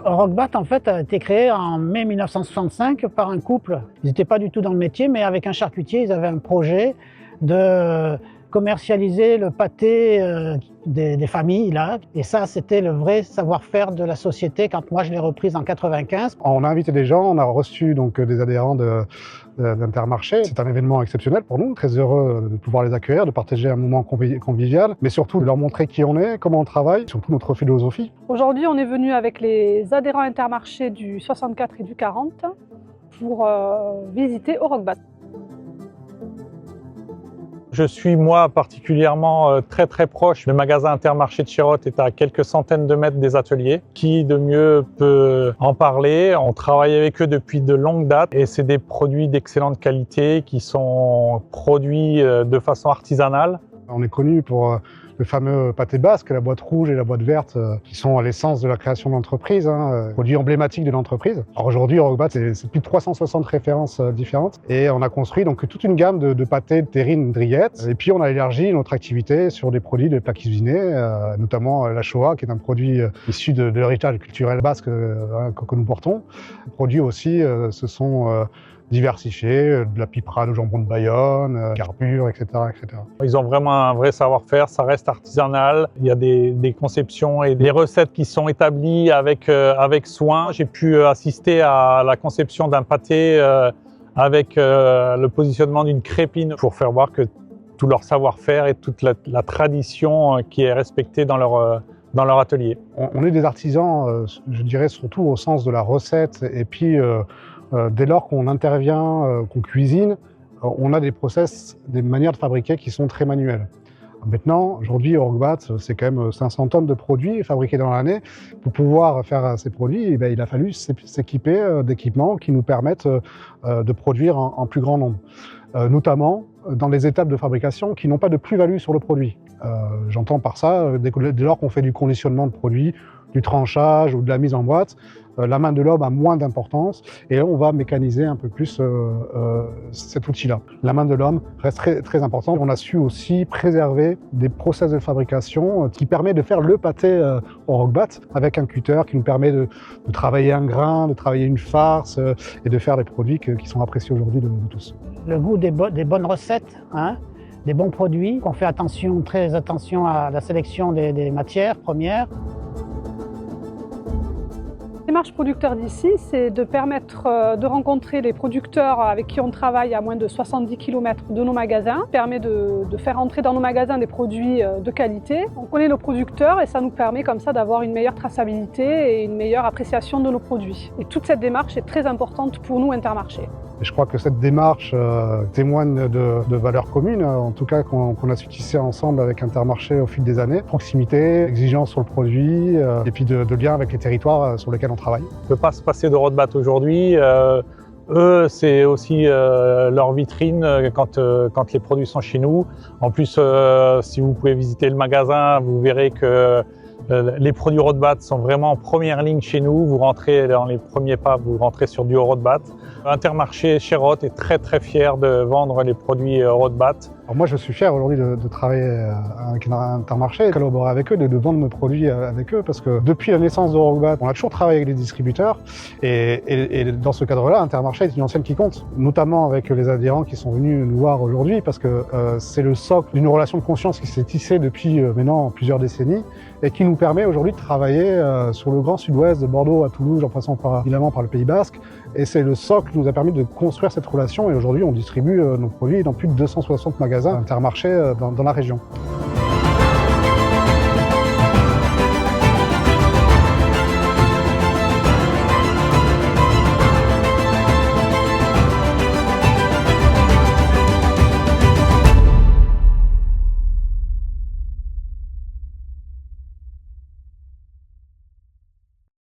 Rockbat en fait a été créé en mai 1965 par un couple. Ils n'étaient pas du tout dans le métier, mais avec un charcutier, ils avaient un projet de commercialiser le pâté des familles là. Et ça, c'était le vrai savoir-faire de la société quand moi je l'ai reprise en 95. On a invité des gens, on a reçu donc des adhérents d'Intermarché. C'est un événement exceptionnel pour nous, très heureux de pouvoir les accueillir, de partager un moment convivial, mais surtout de leur montrer qui on est, comment on travaille, surtout notre philosophie. Aujourd'hui, on est venu avec les adhérents Intermarché du 64 et du 40 pour visiter au Rockbat. Je suis moi particulièrement très proche. Le magasin Intermarché de Chirotte est à quelques centaines de mètres des ateliers. Qui de mieux peut en parler? On travaille avec eux depuis de longues dates et c'est des produits d'excellente qualité qui sont produits de façon artisanale. On est connu pour le fameux pâté basque, la boîte rouge et la boîte verte, qui sont à l'essence de la création de l'entreprise, produits emblématiques de l'entreprise. Alors aujourd'hui, Rockbat, c'est plus de 360 références différentes et on a construit donc toute une gamme de pâtés, de terrines, de rillettes. Et puis on a élargi notre activité sur des produits de plats cuisinés, notamment la Shoah, qui est un produit issu de l'héritage culturel basque que nous portons. Les produits aussi se sont diversifiés, de la piperade au jambon de Bayonne, carbure, etc., etc. Ils ont vraiment un vrai savoir-faire, ça reste artisanal. Il y a des conceptions et des recettes qui sont établies avec soin. J'ai pu assister à la conception d'un pâté avec le positionnement d'une crépine pour faire voir que tout leur savoir-faire et toute la tradition qui est respectée dans leur atelier. On est des artisans, je dirais surtout au sens de la recette et puis dès lors qu'on intervient, qu'on cuisine, on a des process, des manières de fabriquer qui sont très manuelles. Maintenant, aujourd'hui, Rockbat, c'est quand même 500 tonnes de produits fabriqués dans l'année. Pour pouvoir faire ces produits, il a fallu s'équiper d'équipements qui nous permettent de produire en plus grand nombre. Notamment dans les étapes de fabrication qui n'ont pas de plus-value sur le produit. J'entends par ça, dès lors qu'on fait du conditionnement de produits, du tranchage ou de la mise en boîte, la main de l'homme a moins d'importance et on va mécaniser un peu plus cet outil-là. La main de l'homme reste très importante. On a su aussi préserver des process de fabrication qui permet de faire le pâté au Rockbat avec un cutter qui nous permet de travailler un grain, de travailler une farce et de faire des produits qui sont appréciés aujourd'hui de tous. Le goût des bonnes recettes, des bons produits, qu'on fait très attention à la sélection des matières premières. La démarche producteur d'ici, c'est de permettre de rencontrer les producteurs avec qui on travaille à moins de 70 km de nos magasins. Ça permet de faire entrer dans nos magasins des produits de qualité. On connaît nos producteurs et ça nous permet comme ça d'avoir une meilleure traçabilité et une meilleure appréciation de nos produits. Et toute cette démarche est très importante pour nous, Intermarché. Et je crois que cette démarche témoigne de valeurs communes, en tout cas qu'on a su tisser ensemble avec Intermarché au fil des années. Proximité, exigence sur le produit et puis de lien avec les territoires sur lesquels on travaille. On ne peut pas se passer de Rockbat aujourd'hui. Eux, c'est aussi leur vitrine quand les produits sont chez nous. En plus, si vous pouvez visiter le magasin, vous verrez que les produits Rockbat sont vraiment en première ligne chez nous. Vous rentrez dans les premiers pas, vous rentrez sur du Rockbat. Intermarché Chirotte est très fier de vendre les produits Rockbat. Alors moi, je suis fier aujourd'hui de travailler avec Intermarché, de collaborer avec eux, de vendre nos produits avec eux, parce que depuis la naissance de Rockbat, on a toujours travaillé avec les distributeurs, et dans ce cadre-là, Intermarché est une enseigne qui compte, notamment avec les adhérents qui sont venus nous voir aujourd'hui, parce que c'est le socle d'une relation de confiance qui s'est tissée depuis maintenant plusieurs décennies, et qui nous permet aujourd'hui de travailler sur le grand sud-ouest, de Bordeaux à Toulouse, en passant évidemment par le Pays Basque, et c'est le socle qui nous a permis de construire cette relation, et aujourd'hui on distribue nos produits dans plus de 260 magasins Intermarché dans la région.